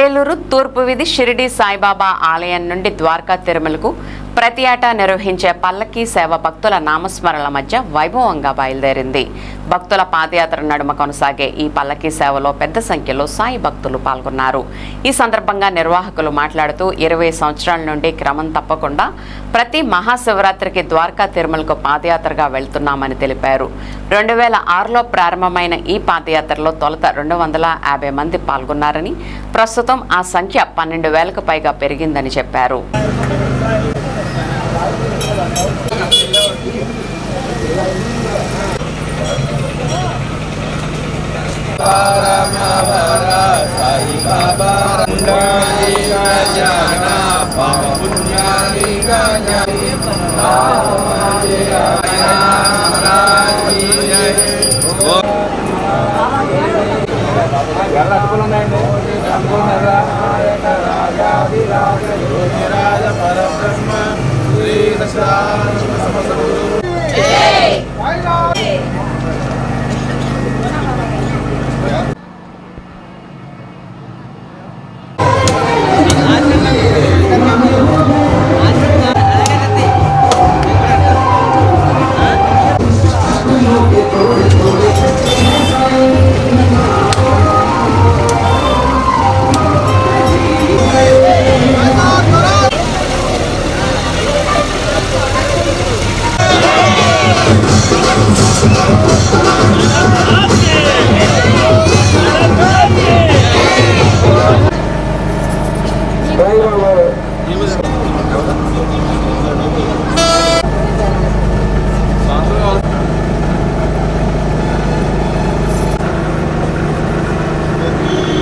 ఏలూరు తూర్పు వీధి షిరిడి సాయిబాబా ఆలయం నుండి ద్వారకా తిరుమలకు ప్రతి ఏటా నిర్వహించే పల్లకీ సేవ భక్తుల నామస్మరణల మధ్య వైభవంగా బయలుదేరింది. భక్తుల పాదయాత్ర నడుమ కొనసాగే ఈ పల్లకీ సేవలో పెద్ద సంఖ్యలో సాయి భక్తులు పాల్గొన్నారు. ఈ సందర్భంగా నిర్వాహకులు మాట్లాడుతూ 20 సంవత్సరాల నుండి క్రమం తప్పకుండా ప్రతి మహాశివరాత్రికి ద్వారకా తిరుమలకు పాదయాత్రగా వెళ్తున్నామని తెలిపారు. 2006లో ప్రారంభమైన ఈ పాదయాత్రలో తొలుత 250 మంది పాల్గొన్నారని, ప్రస్తుతం ఆ సంఖ్య 12,000కు పైగా పెరిగిందని చెప్పారు.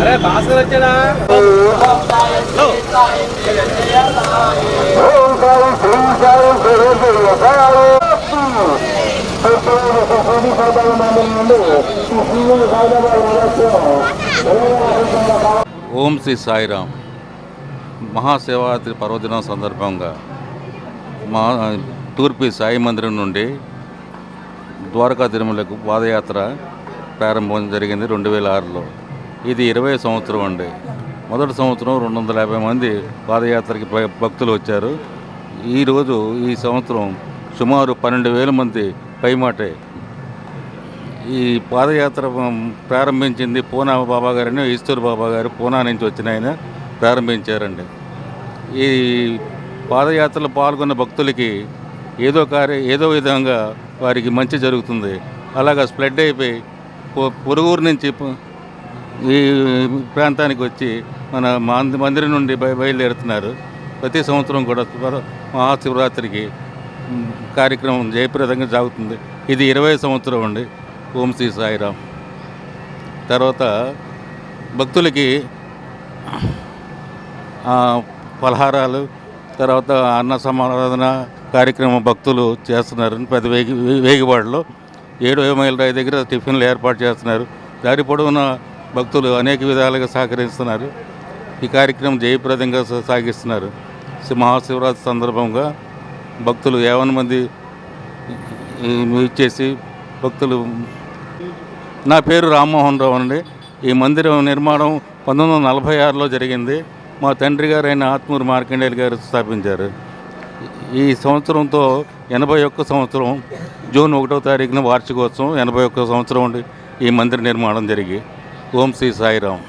अरे भास्कर వచ్చేనా ఓం శ్రీ సాయిరామ్. మహాశివరాత్రి పర్వదినం సందర్భంగా తూర్పు సాయి మందిరం నుండి ద్వారకా తిరుమలకు పాదయాత్ర ప్రారంభం జరిగింది 2006లో. ఇది 20వ సంవత్సరం అండి. మొదటి సంవత్సరం 250 మంది పాదయాత్రకి భక్తులు వచ్చారు. ఈరోజు ఈ సంవత్సరం సుమారు 12,000 మంది పైమాటే. ఈ పాదయాత్ర ప్రారంభించింది పూనా బాబా గారిని, ఈశ్వర్ బాబా గారు పూనా నుంచి వచ్చిన ఆయన ప్రారంభించారండి. ఈ పాదయాత్రలో పాల్గొన్న భక్తులకి ఏదో విధంగా వారికి మంచి జరుగుతుంది. అలాగా స్ప్రెడ్ అయిపోయి పొరుగురు నుంచి ఈ ప్రాంతానికి వచ్చి మన మందిరం నుండి బయలుదేరుతున్నారు. ప్రతి సంవత్సరం కూడా మహాశివరాత్రికి కార్యక్రమం జయప్రదంగా సాగుతుంది. ఇది 20వ సంవత్సరం అండి. ఓం శ్రీ సాయిరామ్. తర్వాత భక్తులకి పలహారాలు, తర్వాత అన్న సమారాధన కార్యక్రమం భక్తులు చేస్తున్నారు. పెద్ద వేగివాడలో 7 మైల్ రాయి దగ్గర టిఫిన్లు ఏర్పాటు చేస్తున్నారు. దారి పొడవున భక్తులు అనేక విధాలుగా సహకరిస్తున్నారు. ఈ కార్యక్రమం జయప్రదంగా సాగిస్తున్నారు. మహాశివరాత్రి సందర్భంగా భక్తులు 50 మంది ఇచ్చేసి భక్తులు. నా పేరు రామ్మోహన్ రావు అండి. ఈ మందిరం నిర్మాణం 1946లో జరిగింది. మా తండ్రి గారు అయిన ఆత్మూరు మార్కండేయులు గారు స్థాపించారు. ఈ సంవత్సరంతో 81 సంవత్సరం జూన్ 1వ తారీఖున వార్షికోత్సవం. 81 సంవత్సరం ఉండి ఈ మందిర నిర్మాణం జరిగి. ఓం శ్రీ సాయిరామ్.